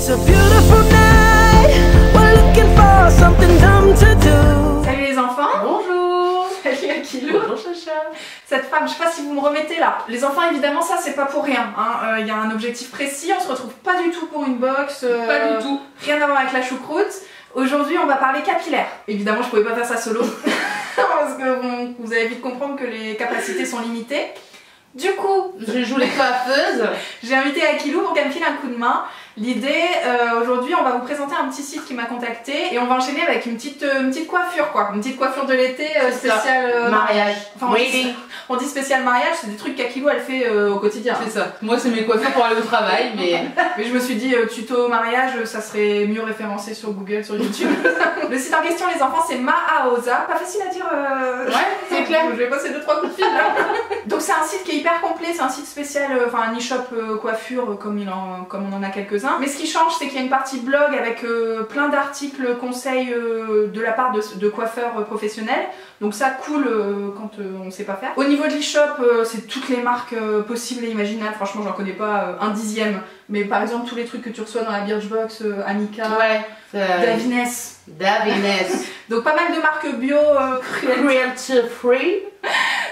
It's a beautiful night. We're looking for something dumb to do. Salut les enfants. Bonjour. Salut Akilou. Bonjour Chacha. Cette femme, je sais pas si vous me remettez là. Les enfants, évidemment, ça c'est pas pour rien. Il y a un objectif précis, on se retrouve pas du tout pour une box. Pas du tout. Rien à voir avec la choucroute. Aujourd'hui, on va parler capillaire. Évidemment, je pouvais pas faire ça solo. Parce que bon, vous allez vite comprendre que les capacités sont limitées. Du coup, je joue les coiffeuses. J'ai invité Akilou pour qu'elle me file un coup de main. L'idée, aujourd'hui, on va vous présenter un petit site qui m'a contacté et on va enchaîner avec une petite coiffure quoi. Une petite coiffure de l'été spéciale mariage. Enfin, on dit spécial mariage, c'est des trucs qu'Akilou elle fait au quotidien. C'est ça. Moi, c'est mes coiffures pour aller au travail, mais... Mais je me suis dit, tuto mariage, ça serait mieux référencé sur Google, sur YouTube. Le site en question, les enfants, c'est Maaosa. Pas facile à dire. Ouais, c'est clair. Je vais passer 2-3 coups de fil là. Donc c'est un site qui est hyper complet, c'est un site spécial, enfin un e-shop coiffure comme on en a quelques-uns. Mais ce qui change, c'est qu'il y a une partie blog avec plein d'articles, conseils de la part de coiffeurs professionnels. Donc ça cool quand on sait pas faire. Au niveau de l'e-shop, c'est toutes les marques possibles et imaginables. Franchement, j'en connais pas un dixième. Mais par exemple, tous les trucs que tu reçois dans la Birchbox, Annika, Davines. Donc pas mal de marques bio, cruelty free.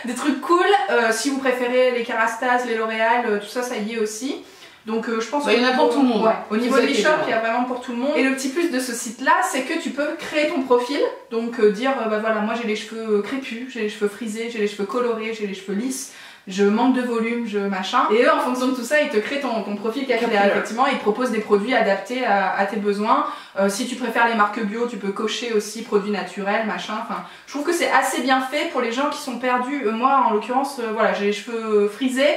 Des trucs cool. Si vous préférez les Kerastase, les L'Oréal, tout ça, ça y est aussi. Donc je pense qu'il y en a pour tout le monde. Ouais. Au niveau de l'e-shop, il y a vraiment pour tout le monde. Et le petit plus de ce site-là, c'est que tu peux créer ton profil. Donc dire, bah voilà, moi j'ai les cheveux crépus, j'ai les cheveux frisés, j'ai les cheveux colorés, j'ai les cheveux lisses. Je manque de volume, je machin. Et eux, en fonction de tout ça, ils te créent ton profil capillaire. Effectivement, ils te proposent des produits adaptés à tes besoins. Si tu préfères les marques bio, tu peux cocher aussi produits naturels, machin. Enfin, je trouve que c'est assez bien fait pour les gens qui sont perdus. Moi, en l'occurrence, voilà, j'ai les cheveux frisés,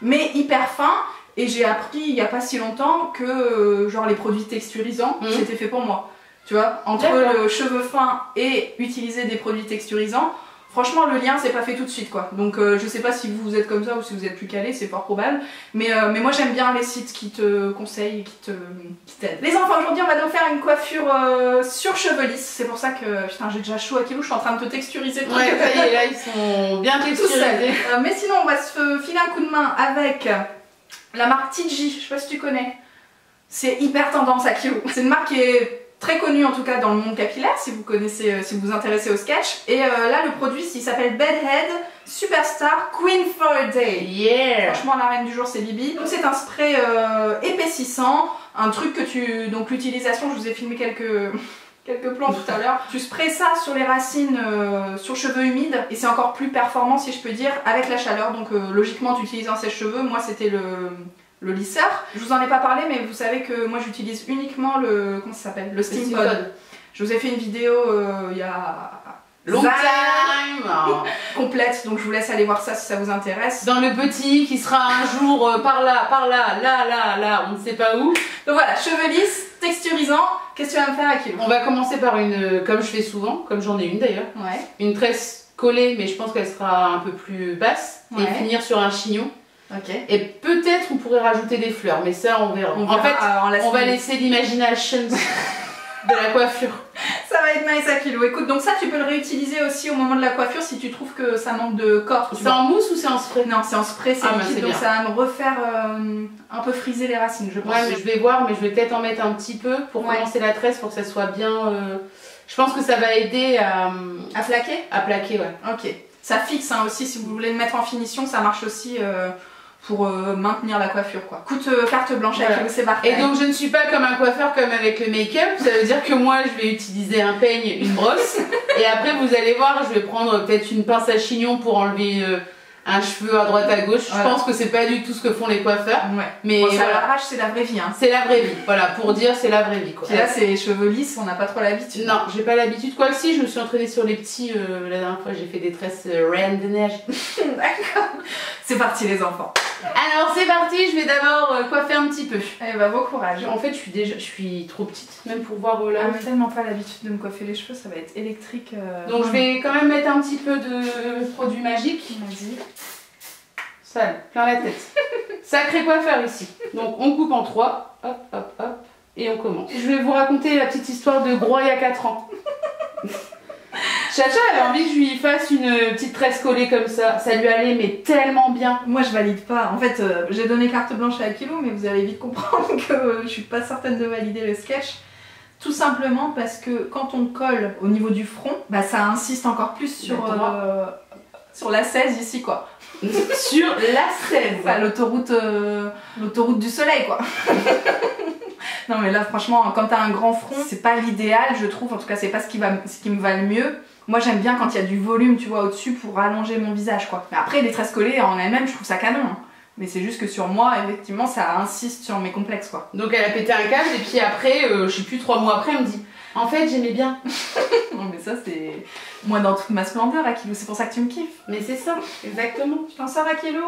mais hyper fins. Et j'ai appris il y a pas si longtemps que genre les produits texturisants, c'était fait pour moi. Tu vois, entre le cheveu fin et utiliser des produits texturisants. Franchement, le lien c'est pas fait tout de suite quoi. Donc je sais pas si vous êtes comme ça ou si vous êtes plus calé, c'est fort probable. Mais moi j'aime bien les sites qui te conseillent et qui t'aident. Les enfants, aujourd'hui on va donc faire une coiffure sur cheveux lisses. C'est pour ça que putain j'ai déjà chaud à Akilou, je suis en train de te texturiser le truc. Ouais, ça y est, là ils sont bien texturisés. Mais sinon on va se filer un coup de main avec la marque Tiji, je sais pas si tu connais. C'est hyper tendance Akilou. C'est une marque qui est très connu en tout cas dans le monde capillaire si vous connaissez, si vous vous intéressez au sketch. Et là le produit il s'appelle Bedhead Superstar Queen for a Day. Yeah. Franchement la reine du jour c'est Bibi. Donc c'est un spray épaississant, un truc que tu... Donc l'utilisation, je vous ai filmé quelques plans tout à l'heure. Tu sprays ça sur les racines, sur cheveux humides et c'est encore plus performant si je peux dire avec la chaleur. Donc logiquement tu utilises un sèche-cheveux, moi c'était le lisseur. Je vous en ai pas parlé mais vous savez que moi j'utilise uniquement le... comment ça s'appelle? Le Steam Pod. Je vous ai fait une vidéo il y a... long time complète, donc je vous laisse aller voir ça si ça vous intéresse. Dans le petit qui sera un jour par là, là, on ne sait pas où. Donc voilà, cheveux lisses, texturisant. Qu'est-ce que tu vas me faire Akilou? On va commencer par une, comme je fais souvent, comme j'en ai une d'ailleurs, une tresse collée mais je pense qu'elle sera un peu plus basse et finir sur un chignon. Et peut-être on pourrait rajouter des fleurs, mais ça on verra. En fait, on va laisser l'imagination de la coiffure. Ça va être nice Akilou. Écoute, donc ça tu peux le réutiliser aussi au moment de la coiffure si tu trouves que ça manque de corps. C'est en mousse ou c'est en spray? Non, c'est en spray, c'est liquide, donc ça va me refaire un peu friser les racines, je pense. Ouais, mais je vais voir, mais je vais peut-être en mettre un petit peu pour commencer la tresse pour que ça soit bien... Je pense que ça va aider à flaquer? À plaquer, ouais. Ok. Ça fixe hein, aussi, si vous voulez le mettre en finition, ça marche aussi pour maintenir la coiffure quoi. Coûte carte blanche Akilou, c'est parfait. Et donc je ne suis pas comme un coiffeur comme avec le make-up, ça veut dire que moi je vais utiliser un peigne, une brosse, et après vous allez voir, je vais prendre peut-être une pince à chignon pour enlever un cheveu à droite à gauche. Je pense que c'est pas du tout ce que font les coiffeurs. Mais bon, ça l'arrache, c'est la vraie vie. Hein. C'est la vraie vie, voilà, pour dire c'est la vraie vie quoi. Et là c'est cheveux lisses, on n'a pas trop l'habitude. Non, j'ai pas l'habitude. Quoi que si, je me suis entraînée sur les petits, la dernière fois j'ai fait des tresses reine de neige. D'accord. C'est parti les enfants. Alors c'est parti, je vais d'abord coiffer un petit peu. Eh bah bon courage. En fait je suis trop petite, même pour voir là. J'ai tellement pas l'habitude de me coiffer les cheveux, ça va être électrique. Donc je vais quand même mettre un petit peu de produit magique. Vas-y. Sale, plein la tête. Sacré coiffeur ici. Donc on coupe en 3, hop hop hop, et on commence. Je vais vous raconter la petite histoire de Gros il y a 4 ans. Chacha avait envie que je lui fasse une petite tresse collée comme ça. Ça lui allait mais tellement bien. Moi je valide pas. En fait, j'ai donné carte blanche à Akilo, mais vous allez vite comprendre que je suis pas certaine de valider le sketch. Tout simplement parce que quand on colle au niveau du front, bah ça insiste encore plus sur la 16 ici quoi. Sur la 16. Enfin, l'autoroute du soleil quoi. Non mais là franchement, quand t'as un grand front, c'est pas l'idéal je trouve, en tout cas c'est pas ce qui me va le mieux. Moi j'aime bien quand il y a du volume tu vois au-dessus pour allonger mon visage quoi. Mais après les tresses collées en elles-mêmes je trouve ça canon. Hein. Mais c'est juste que sur moi effectivement ça insiste sur mes complexes quoi. Donc elle a pété un câble et puis après, je sais plus 3 mois après elle me dit en fait j'aimais bien. Non mais ça c'est moi dans toute ma splendeur Akilo, c'est pour ça que tu me kiffes. Mais c'est ça, exactement. Tu t'en sors Akilo?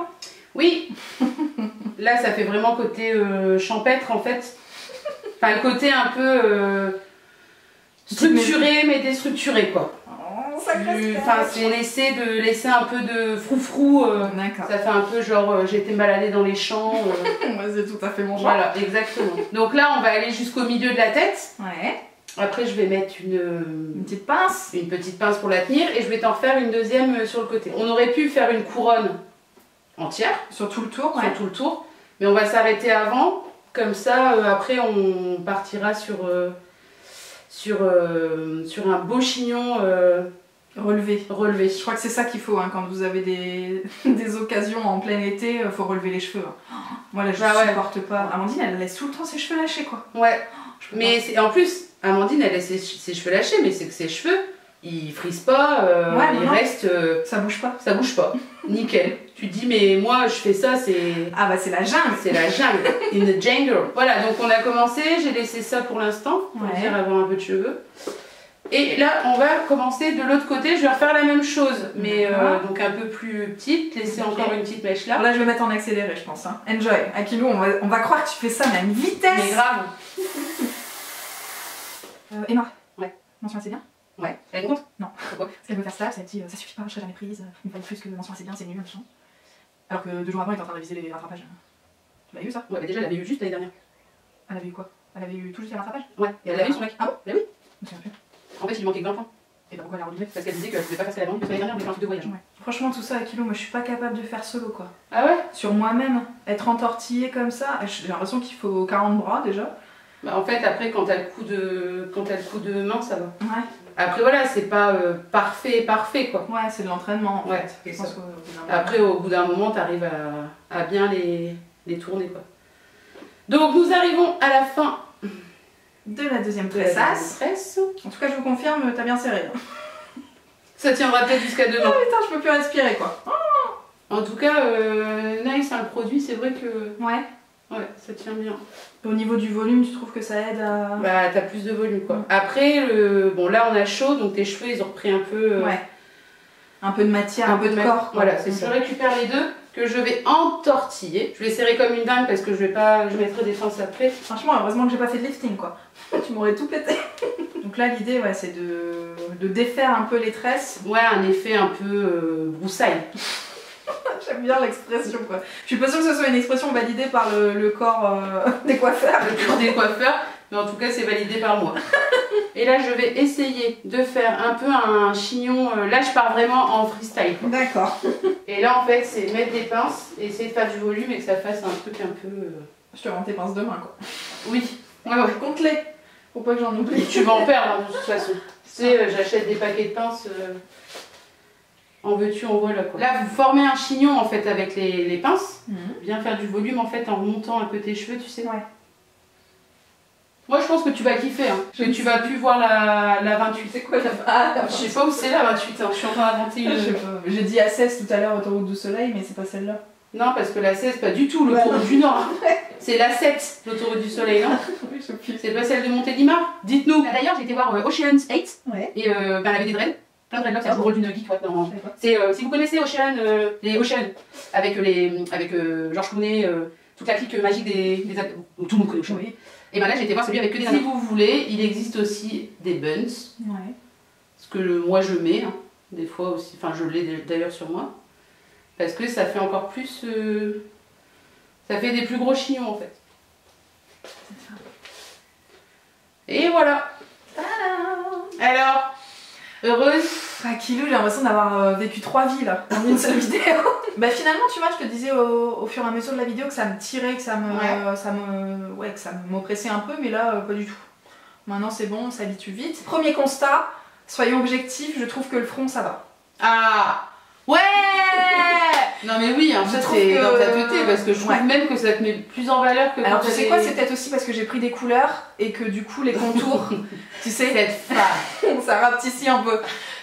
Oui. Là ça fait vraiment côté champêtre en fait. Enfin le côté un peu structuré mais déstructuré quoi. Oh, sacré Enfin on essaie de laisser un peu de froufrou. Ça fait un peu genre j'ai été me balader dans les champs. Moi c'est tout à fait mon genre. Voilà, exactement. Donc là on va aller jusqu'au milieu de la tête. Ouais. Après je vais mettre une petite pince. Une petite pince pour la tenir et je vais t'en faire une deuxième sur le côté. On aurait pu faire une couronne entière. Sur tout le tour. Sur tout le tour. Mais on va s'arrêter avant. Comme ça après on partira sur un beau chignon relevé. Je crois que c'est ça qu'il faut hein, quand vous avez des occasions en plein été, faut relever les cheveux. Hein. Moi là je supporte pas. Amandine elle laisse tout le temps ses cheveux lâchés quoi. Ouais. Mais en plus Amandine elle laisse ses cheveux lâchés mais c'est que ses cheveux ils frisent pas, ils restent... ça bouge pas. Ça bouge pas. Nickel. Tu te dis mais moi je fais ça c'est... Ah bah c'est la jungle. C'est la jungle. In the jungle. Voilà donc on a commencé, j'ai laissé ça pour l'instant. Pour dire avoir un peu de cheveux. Et là on va commencer de l'autre côté, je vais refaire la même chose. Mais donc un peu plus petite, laisser encore une petite mèche là. Alors là je vais mettre en accéléré je pense. Hein. Enjoy. Akilo on va croire que tu fais ça mais à une vitesse. Mais grave. Emma. Ouais. Mention assez bien. Ouais. Elle est contente? Non. Pourquoi? Parce qu'elle veut faire stage, elle dit ça suffit pas, je serai jamais prise, il me fallait plus que mention assez bien, c'est nul, machin. Alors que 2 jours avant, elle était en train de réviser les rattrapages. Tu l'as eu ça? Ouais, mais déjà elle avait eu juste l'année dernière. Elle avait eu quoi? Elle avait eu tout juste les rattrapages? Ouais, et elle avait eu son mec. Ah bon? Bah oui. Je me souviens plus. En fait, il lui manquait 20 points. Et donc pourquoi elle a redoublé? Parce qu'elle disait qu'elle pouvait pas faire ce qu'elle avait envie, parce que l'année dernière, on avait fait un truc de voyage. Ouais. Franchement, tout ça à kilo, moi je suis pas capable de faire solo quoi. Ah ouais? Sur moi-même, être entortillée comme ça, j'ai l'impression qu'il faut 40 bras déjà. Bah en fait, après, quand t'as le coup de main, ça va. Ouais. Après, voilà, c'est pas parfait quoi. Ouais, c'est de l'entraînement en ouais, fait. Après, au bout d'un moment, t'arrives à bien les tourner quoi. Donc, nous arrivons à la fin de la deuxième tressasse. En tout cas, je vous confirme, t'as bien serré. Ça tiendra peut-être jusqu'à demain. Oh putain, je peux plus respirer quoi. Oh. En tout cas, nice, hein, le produit, c'est vrai que... Ouais. Ouais, ça tient bien. Au niveau du volume, tu trouves que ça aide à... Bah, t'as plus de volume quoi. Après, bon là on a chaud, donc tes cheveux ils ont repris un peu... Ouais. Un peu de matière, un peu de corps. Voilà, c'est ça. Je récupère les deux, que je vais entortiller. Je vais serrer comme une dingue parce que je mettrai des pinces après. Franchement, heureusement que j'ai pas fait de lifting quoi. Tu m'aurais tout pété. Donc là l'idée ouais, c'est de défaire un peu les tresses. Ouais, un effet un peu broussaille. J'aime bien l'expression quoi. Je suis pas sûre que ce soit une expression validée par le corps des coiffeurs. Le corps des coiffeurs, mais en tout cas c'est validé par moi. Et là je vais essayer de faire un peu un chignon, là je pars vraiment en freestyle. D'accord. Et là en fait c'est mettre des pinces et essayer de faire du volume et que ça fasse un truc un peu... Je te rends tes pinces demain quoi. Oui. Ouais. Compte-les. Faut pas que j'en oublie. Tu vas en perdre hein, de toute façon. Tu sais, j'achète des paquets de pinces... En veux-tu, en voilà quoi. Là, vous formez un chignon en fait avec les pinces. Bien faire du volume en fait en remontant un peu tes cheveux, tu sais. Ouais. Moi, je pense que tu vas kiffer. Hein. Que tu vas plus voir la 28. C'est quoi la... Je sais pas où c'est la 28. Hein. Je suis en train d'inventer une. J'ai dit A16 tout à l'heure, autoroute du soleil, mais c'est pas celle-là. Non, parce que la 16, pas du tout l'autoroute du Nord. C'est la 7, l'autoroute du soleil, non? Oui, je sais plus. C'est pas celle de Montélimar? Dites-nous. D'ailleurs, j'ai été voir Ocean's 8. Ouais. Et elle avait des dreads. Plein de dreadlocks, c'est un rôle d'une geek, ouais, c'est si vous connaissez Ocean, les Ocean, avec George Clooney, toute la clique magique tout le monde connaît Ocean. Oui. Et ben là j'ai été voir celui avec que des nanas. Si vous voulez, il existe aussi des buns, ouais. Ce que moi je mets, hein, des fois aussi, enfin je l'ai d'ailleurs sur moi, parce que ça fait encore plus, ça fait des plus gros chignons en fait. Et voilà. Alors, heureuse? Kilo, j'ai l'impression d'avoir vécu 3 vies là, en une seule vidéo. Bah finalement, tu vois, je te disais au fur et à mesure de la vidéo que ça me tirait, que ça m'oppressait un peu, mais là, pas du tout. Maintenant, c'est bon, on s'habitue vite. Premier constat, soyons objectifs, je trouve que le front, ça va. Ah ouais. Non mais oui, en fait c'est dans ta teuté parce que je trouve même que ça te met plus en valeur que quand alors tu sais quoi, c'est peut-être aussi parce que j'ai pris des couleurs et que du coup les contours, tu sais, cette femme, ça rapetissit un peu.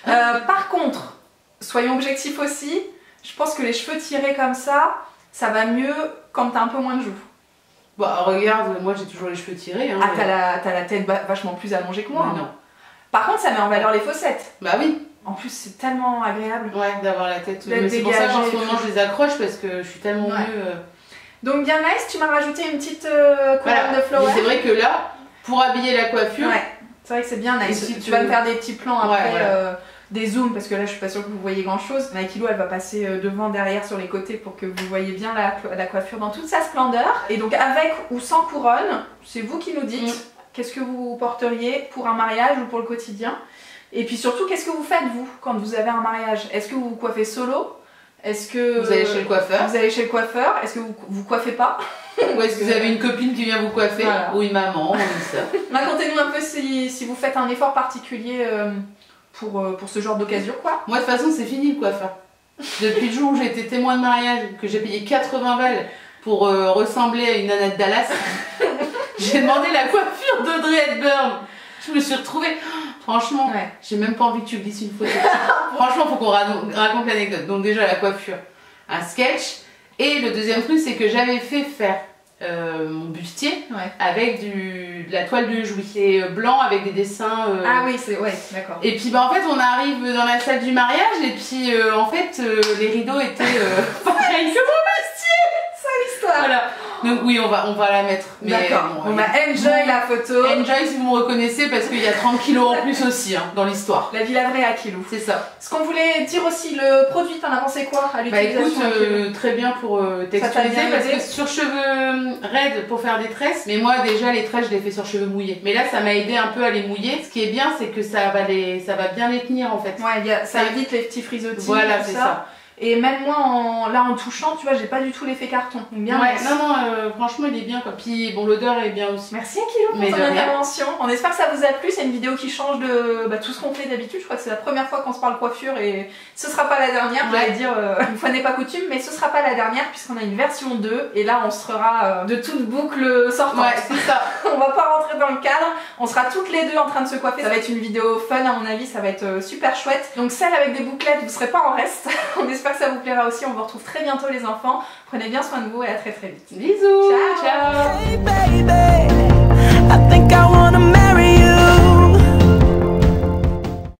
Par contre, soyons objectifs aussi, je pense que les cheveux tirés comme ça va mieux quand t'as un peu moins de joues. Bah regarde, moi j'ai toujours les cheveux tirés. Hein, ah t'as la tête vachement plus allongée que moi. Non. Hein. Par contre ça met en valeur les fossettes. Bah oui. En plus, c'est tellement agréable. Ouais, d'avoir la tête. C'est pour ça qu'en ce moment, je les accroche parce que je suis tellement mieux. Donc, bien nice, tu m'as rajouté une petite couronne de flower. C'est vrai que là, pour habiller la coiffure. Ouais, c'est vrai que c'est bien nice. Si tu vas me faire des petits plans après, des zooms, parce que là, je suis pas sûre que vous voyez grand chose. Maïkilo, elle va passer devant, derrière, sur les côtés pour que vous voyez bien la coiffure dans toute sa splendeur. Et donc, avec ou sans couronne, c'est vous qui nous dites qu'est-ce que vous porteriez pour un mariage ou pour le quotidien. Et puis surtout, qu'est-ce que vous faites vous quand vous avez un mariage? Est-ce que vous vous coiffez solo? Est-ce que vous allez chez le coiffeur? Vous allez chez le coiffeur? Est-ce que vous coiffez pas? Ou est-ce que vous avez une copine qui vient vous coiffer? Ou une maman, ou ça. Racontez-nous un peu si vous faites un effort particulier pour ce genre d'occasion, quoi. Moi de toute façon, c'est fini le coiffeur. Depuis le jour où j'ai été témoin de mariage, que j'ai payé 80 balles pour ressembler à une nana de Dallas, j'ai demandé la coiffure d'Audrey Hepburn. Je me suis retrouvée. Franchement, j'ai même pas envie que tu glisses une photo. Franchement, faut qu'on raconte l'anecdote. Donc déjà la coiffure, un sketch. Et le deuxième truc, c'est que j'avais fait faire mon bustier avec de la toile de Jouy. C'est blanc avec des dessins. Ah oui, c'est d'accord. Et puis en fait, on arrive dans la salle du mariage et puis en fait, les rideaux étaient pareils que mon bustier. C'est l'histoire. Voilà. Donc oui, on va la mettre. D'accord. On va enjoy la photo. Enjoy si vous me reconnaissez parce qu'il y a 30 kilos en plus aussi dans l'histoire. La Villa Vraie à Kilo. C'est ça. Ce qu'on voulait dire aussi, le produit, t'en as pensé quoi à l'utilisation? Bah écoute, très bien pour texturiser parce que sur cheveux raides pour faire des tresses, mais moi déjà les tresses je les fais sur cheveux mouillés. Mais là ça m'a aidé un peu à les mouiller. Ce qui est bien c'est que ça va bien les tenir en fait. Ouais, ça évite les petits frisottis. Voilà, c'est ça. Et même moi, en touchant, tu vois, j'ai pas du tout l'effet carton. Bien ouais, non, franchement, il est bien quoi. Puis bon, l'odeur est bien aussi. Merci Akilo pour ton intervention. On espère que ça vous a plu. C'est une vidéo qui change de tout ce qu'on fait d'habitude. Je crois que c'est la première fois qu'on se parle coiffure et ce sera pas la dernière. J'allais dire, une fois n'est pas coutume, mais ce sera pas la dernière puisqu'on a une version 2 et là, on sera de toute boucle sortante. Ouais, c'est ça. On va pas rentrer dans le cadre. On sera toutes les deux en train de se coiffer. Ça va être une vidéo fun à mon avis. Ça va être super chouette. Donc celle avec des bouclettes, vous serez pas en reste. On espère que ça vous plaira aussi. On vous retrouve très bientôt les enfants. Prenez bien soin de vous et à très vite. Bisous. Ciao. Hey baby.